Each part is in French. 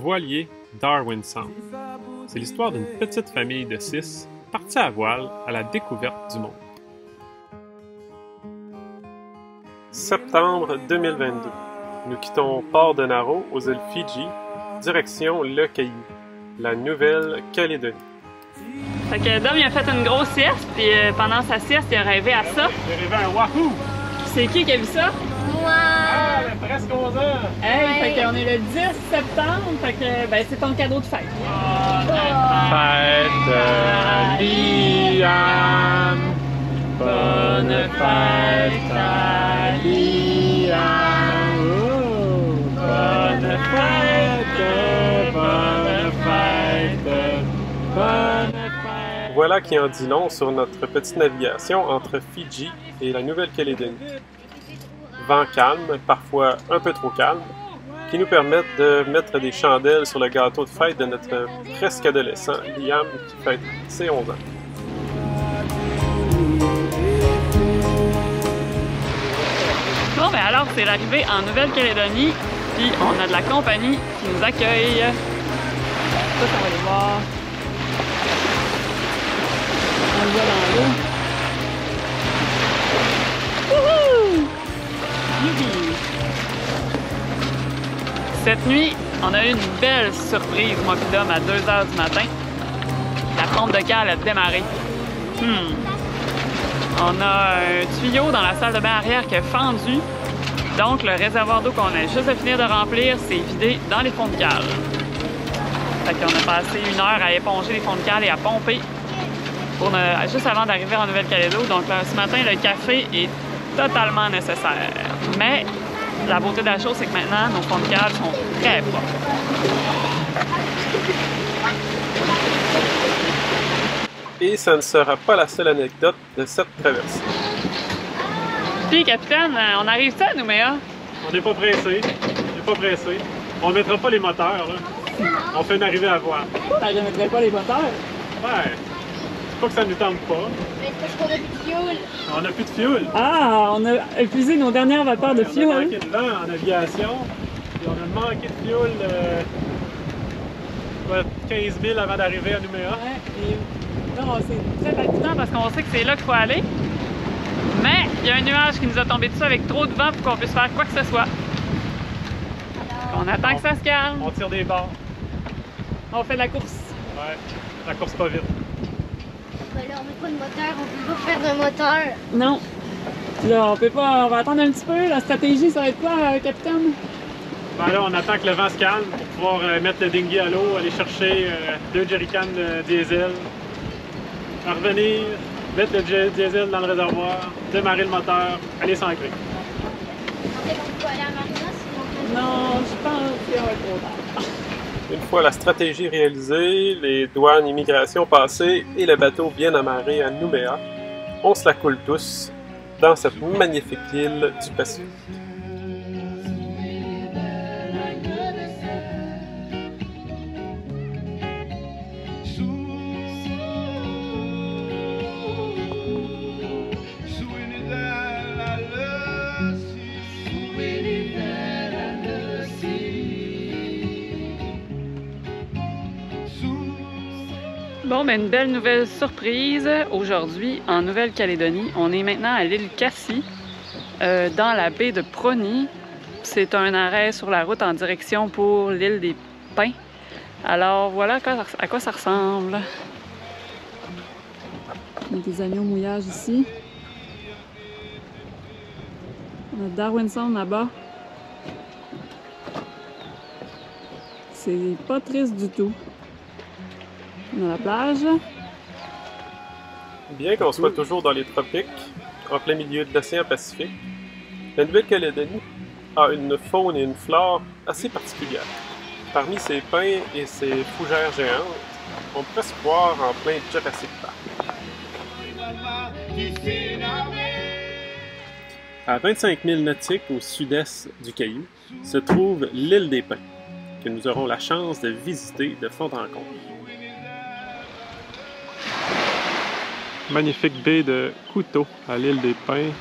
Voilier, Darwin Sound. C'est l'histoire d'une petite famille de 6 partie à voile à la découverte du monde. Septembre 2022. Nous quittons Port de Naro aux îles Fidji, direction le Caillou, la Nouvelle-Calédonie. Fait que Dom il a fait une grosse sieste, puis pendant sa sieste, il a rêvé à ça. J'ai rêvé à un wahoo! C'est qui a vu ça? Moi! Ah, il y a presque 11 heures! Hey, Ouais. fait qu'on est le 10 septembre, fait que ben, c'est ton cadeau de fête. Fête de Liam! Bonne fête à Liam! Oh, bonne fête, bonne fête, bonne fête! Voilà qui en dit long sur notre petite navigation entre Fidji et la Nouvelle-Calédonie. Vent calme, parfois un peu trop calme, qui nous permettent de mettre des chandelles sur le gâteau de fête de notre presque adolescent Liam qui fête ses 11 ans. Bon, ben alors, c'est l'arrivée en Nouvelle-Calédonie, puis on a de la compagnie qui nous accueille. Ça, on va aller voir. On le voit dans l'eau. Wouhou! Youpi! Cette nuit, on a eu une belle surprise, moi pis Dom, à 2 h du matin. La pompe de cale a démarré. On a un tuyau dans la salle de bain arrière qui est fendu. Donc, le réservoir d'eau qu'on a juste à finir de remplir, c'est vidé dans les fonds de cale. Fait qu'on a passé 1 heure à éponger les fonds de cale et à pomper juste avant d'arriver en Nouvelle-Calédonie. Donc, là, ce matin, le café est totalement nécessaire. Mais la beauté de la chose, c'est que maintenant, nos fonds de cale sont très propres. Et ça ne sera pas la seule anecdote de cette traversée. Puis, capitaine, on arrive-tu à Nouméa? On n'est pas pressé, On ne mettra pas les moteurs, là. On fait une arrivée à voile. Ça ne remettrait pas les moteurs. Ouais, c'est pas que ça ne nous tente pas. Mais c'est parce qu'on a plus de fioul. On n'a plus de fuel. Ah, on a épuisé nos dernières vapeurs de On a fuel. manqué de vent en aviation. Et on a manqué de fuel 15 000 avant d'arriver à Nouméa. Ouais, et là, c'est très palpitant parce qu'on sait que c'est là qu'il faut aller. Mais il y a un nuage qui nous a tombé dessus avec trop de vent pour qu'on puisse faire quoi que ce soit. On attend que ça se calme. On tire des barres. On fait de la course. Ouais, la course pas vite. Ben là, on met pas de moteur, on peut pas faire de moteur. Non. Là, on peut pas. On va attendre un petit peu. La stratégie, ça va être quoi, capitaine? Ben là, on attend que le vent se calme pour pouvoir mettre le dinghy à l'eau, aller chercher 2 jerrycans de diesel, revenir, mettre le diesel dans le réservoir, démarrer le moteur, aller s'ancrer. On sait qu'on peut aller à Marina si Non, je pense que ça va être trop tard. Une fois la stratégie réalisée, les douanes immigration passées et le bateau bien amarré à Nouméa, on se la coule tous dans cette magnifique île du Pacifique. Bon, ben une belle nouvelle surprise aujourd'hui en Nouvelle-Calédonie. On est maintenant à l'île Cassie, dans la baie de Prony. C'est un arrêt sur la route en direction pour l'île des Pins. Alors voilà à quoi ça ressemble. Il y a des avions mouillage ici. On a Darwin Sound là-bas. C'est pas triste du tout. On a la plage. Bien qu'on soit toujours dans les tropiques, en plein milieu de l'océan Pacifique, la Nouvelle-Calédonie a une faune et une flore assez particulières. Parmi ses pins et ses fougères géantes, on pourrait se croire en plein Jurassic Park. À 25 000 nautiques au sud-est du Caillou se trouve l'île des Pins, que nous aurons la chance de visiter de fond en comble. Magnifique baie de Couteau à l'île des Pins.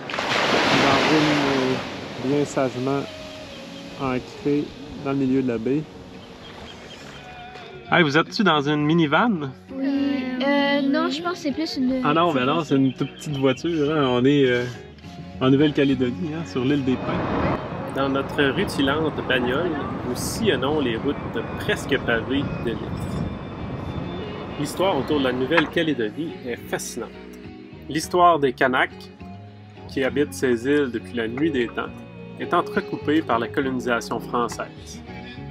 La roule bien sagement ancrée dans le milieu de la baie. Hey, vous êtes-tu dans une minivan? Oui. Non, je pense que c'est plus une... Ah non, ben non, c'est une toute petite voiture. Hein. On est en Nouvelle-Calédonie, hein, sur l'île des Pins. Dans notre rutilante bagnole, nous sillonnons les routes presque pavées de l'île. L'histoire autour de la Nouvelle-Calédonie est fascinante. L'histoire des Kanaks, qui habitent ces îles depuis la nuit des temps, est entrecoupée par la colonisation française,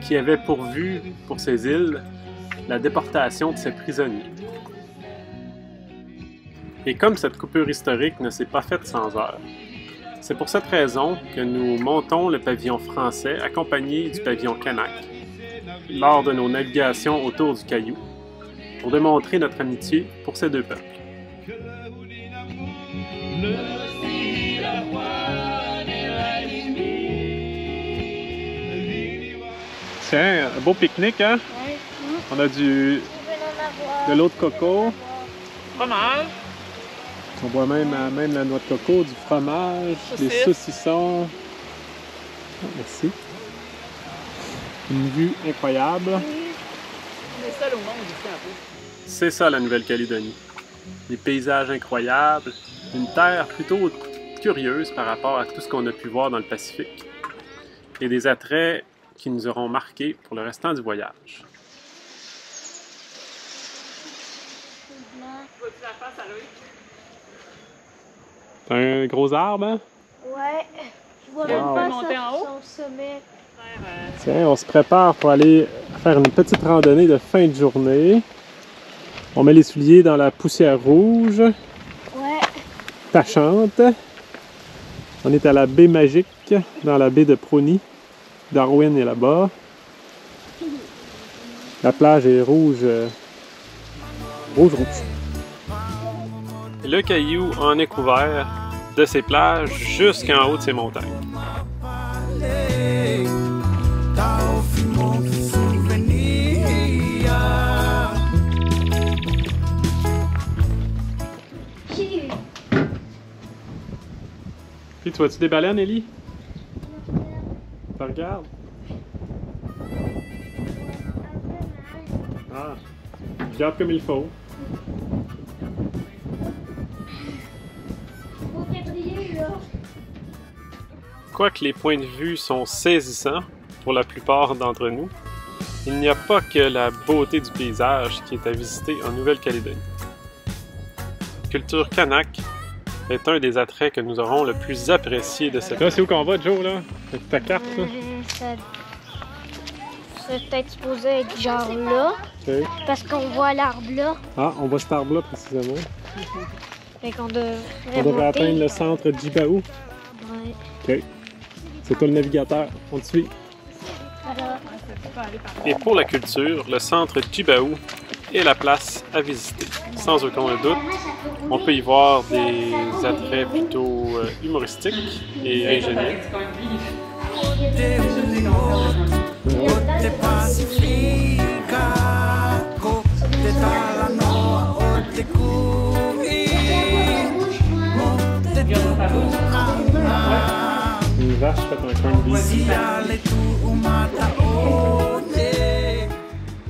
qui avait pour vue, pour ces îles, la déportation de ses prisonniers. Et comme cette coupure historique ne s'est pas faite sans heurts, c'est pour cette raison que nous montons le pavillon français accompagné du pavillon kanak lors de nos navigations autour du Caillou pour démontrer notre amitié pour ces deux peuples. Tiens, un beau pique-nique, hein? Ouais. On a de l'eau de coco. Fromage. On voit même la noix de coco, du fromage, des saucissons. Ah, merci. Une vue incroyable. On est seul au monde ici un peu. C'est ça la Nouvelle-Calédonie. Des paysages incroyables, une terre plutôt curieuse par rapport à tout ce qu'on a pu voir dans le Pacifique. Et des attraits qui nous auront marqués pour le restant du voyage. Vois-tu la face à Loïc? C'est un gros arbre, hein? Ouais. Je vois Wow. même pas Monter en haut? son sommet. Tiens, on se prépare pour aller faire une petite randonnée de fin de journée. On met les souliers dans la poussière rouge, Ouais. tachante. On est à la baie magique, dans la baie de Prony. Darwin est là-bas. La plage est rouge. Rouge. Le Caillou en est couvert de ses plages jusqu'en haut de ses montagnes. Puis tu vois-tu des baleines, Ellie? Tu regardes? Ah, regarde comme il faut. Au quadrillé, là. Quoique les points de vue sont saisissants pour la plupart d'entre nous, il n'y a pas que la beauté du paysage qui est à visiter en Nouvelle-Calédonie. La culture kanak est un des attraits que nous aurons le plus apprécié de cette... Là, c'est où qu'on va, Joe, là? Avec ta carte, là? C'est peut-être supposé être genre là. OK. Parce qu'on voit l'arbre là. Ah, on voit cet arbre-là, précisément. Fait qu'on devrait On devrait monter. atteindre le centre Djibaou. Ouais. OK. C'est toi le navigateur. On te suit. Alors, Et pour la culture, le centre Djibaou est la place à visiter. Sans aucun doute, on peut y voir des attraits plutôt humoristiques et ingénieux. Une vache fait un coin de vie.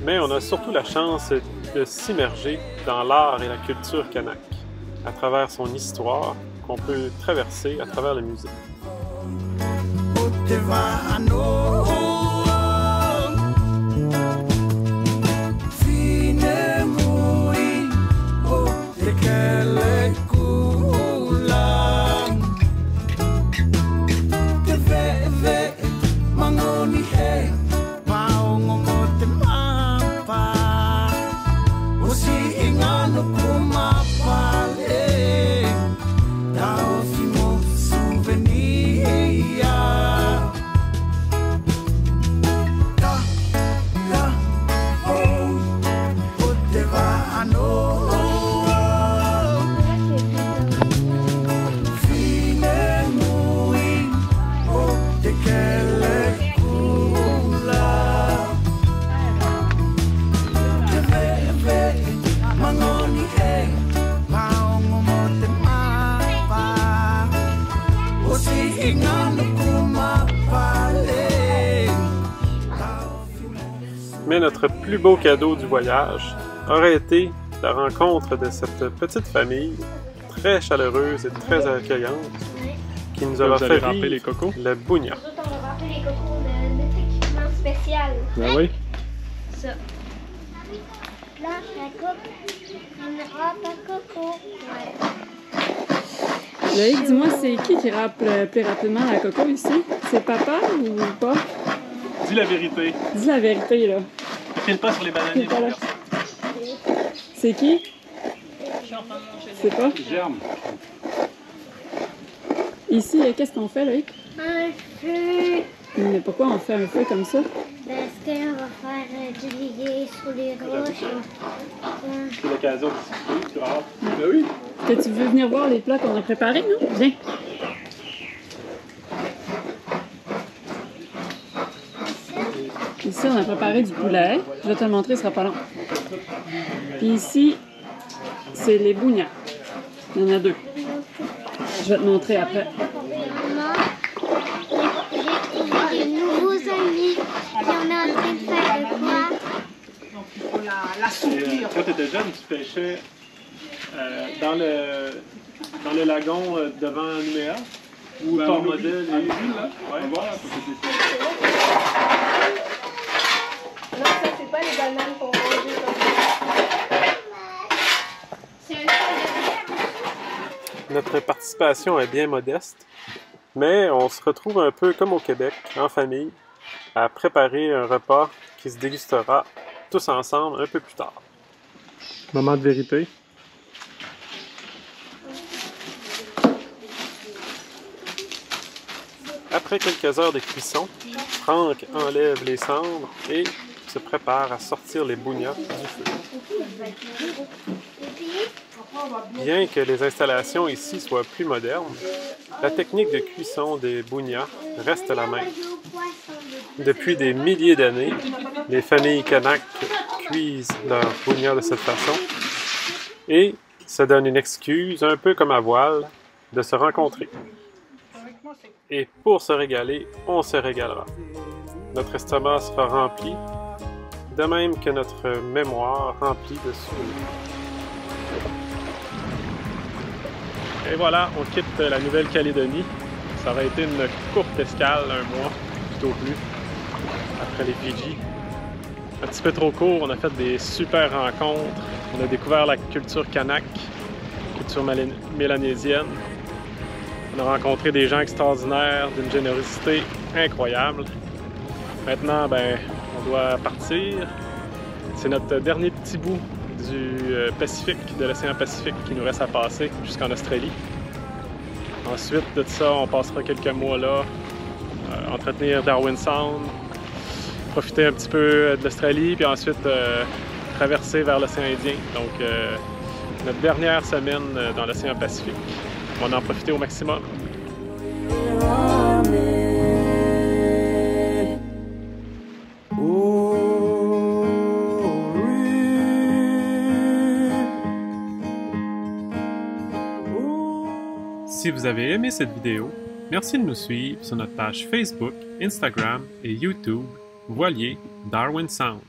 Mais on a surtout la chance de s'immerger dans l'art et la culture kanak, à travers son histoire qu'on peut traverser à travers le musée. Mais notre plus beau cadeau du voyage aurait été la rencontre de cette petite famille très chaleureuse et très accueillante qui nous aura fait vivre les cocos. le bougna. Nous autres, on va remplir les cocos de notre équipement spécial. Ben oui. Ça. Là, la coupe, une râpe à coco. Ouais. Loïc, dis-moi, c'est qui râpe le plus rapidement la coco ici? C'est papa ou pas? Dis la vérité. Dis la vérité, là. File pas sur les bananiers. Pas là. C'est qui? C'est pas? Germe. Ici, qu'est-ce qu'on fait, Loïc? Un feu. Mais pourquoi on fait un feu comme ça? Parce qu'on va faire du liguer sur les roches. C'est l'occasion de discuter, tu vas voir. Ben oui. Que tu veux venir voir les plats qu'on a préparés, non? Viens. Ici, on a préparé du poulet. Je vais te le montrer, ce sera pas long. Puis ici, c'est les bougnats. Il y en a deux. Je vais te montrer après. J'ai des nouveaux amis. Puis on est en train de faire de quoi? Quand tu étais jeune, tu pêchais dans le lagon devant Nouméa, où ton modèle est là. Ouais. Non, ça, c'est pas les bananes qu'on mange comme ça. C'est un Notre participation est bien modeste, mais on se retrouve un peu comme au Québec, en famille, à préparer un repas qui se dégustera tous ensemble un peu plus tard. Moment de vérité. Après quelques heures de cuisson, Franck enlève les cendres et se prépare à sortir les bougnats du feu. Bien que les installations ici soient plus modernes, la technique de cuisson des bougnats reste la même. Depuis des milliers d'années, les familles Kanak cuisent leurs bougnats de cette façon et ça donne une excuse, un peu comme à voile, de se rencontrer. Et pour se régaler, on se régalera. Notre estomac sera rempli, de même que notre mémoire remplie de souvenirs. Et voilà, on quitte la Nouvelle-Calédonie. Ça aurait été une courte escale, un mois, tout au plus, après les Fidji. Un petit peu trop court, on a fait des super rencontres. On a découvert la culture kanak, culture mélanésienne. On a rencontré des gens extraordinaires, d'une générosité incroyable. Maintenant, ben, on doit partir. C'est notre dernier petit bout du Pacifique, de l'océan Pacifique qui nous reste à passer jusqu'en Australie. Ensuite de ça, on passera quelques mois là, entretenir Darwin Sound, profiter un petit peu de l'Australie, puis ensuite traverser vers l'océan Indien. Donc, notre dernière semaine dans l'océan Pacifique. On va en profiter au maximum. Si vous avez aimé cette vidéo, merci de nous suivre sur notre page Facebook, Instagram et YouTube, Voilier Darwin Sound.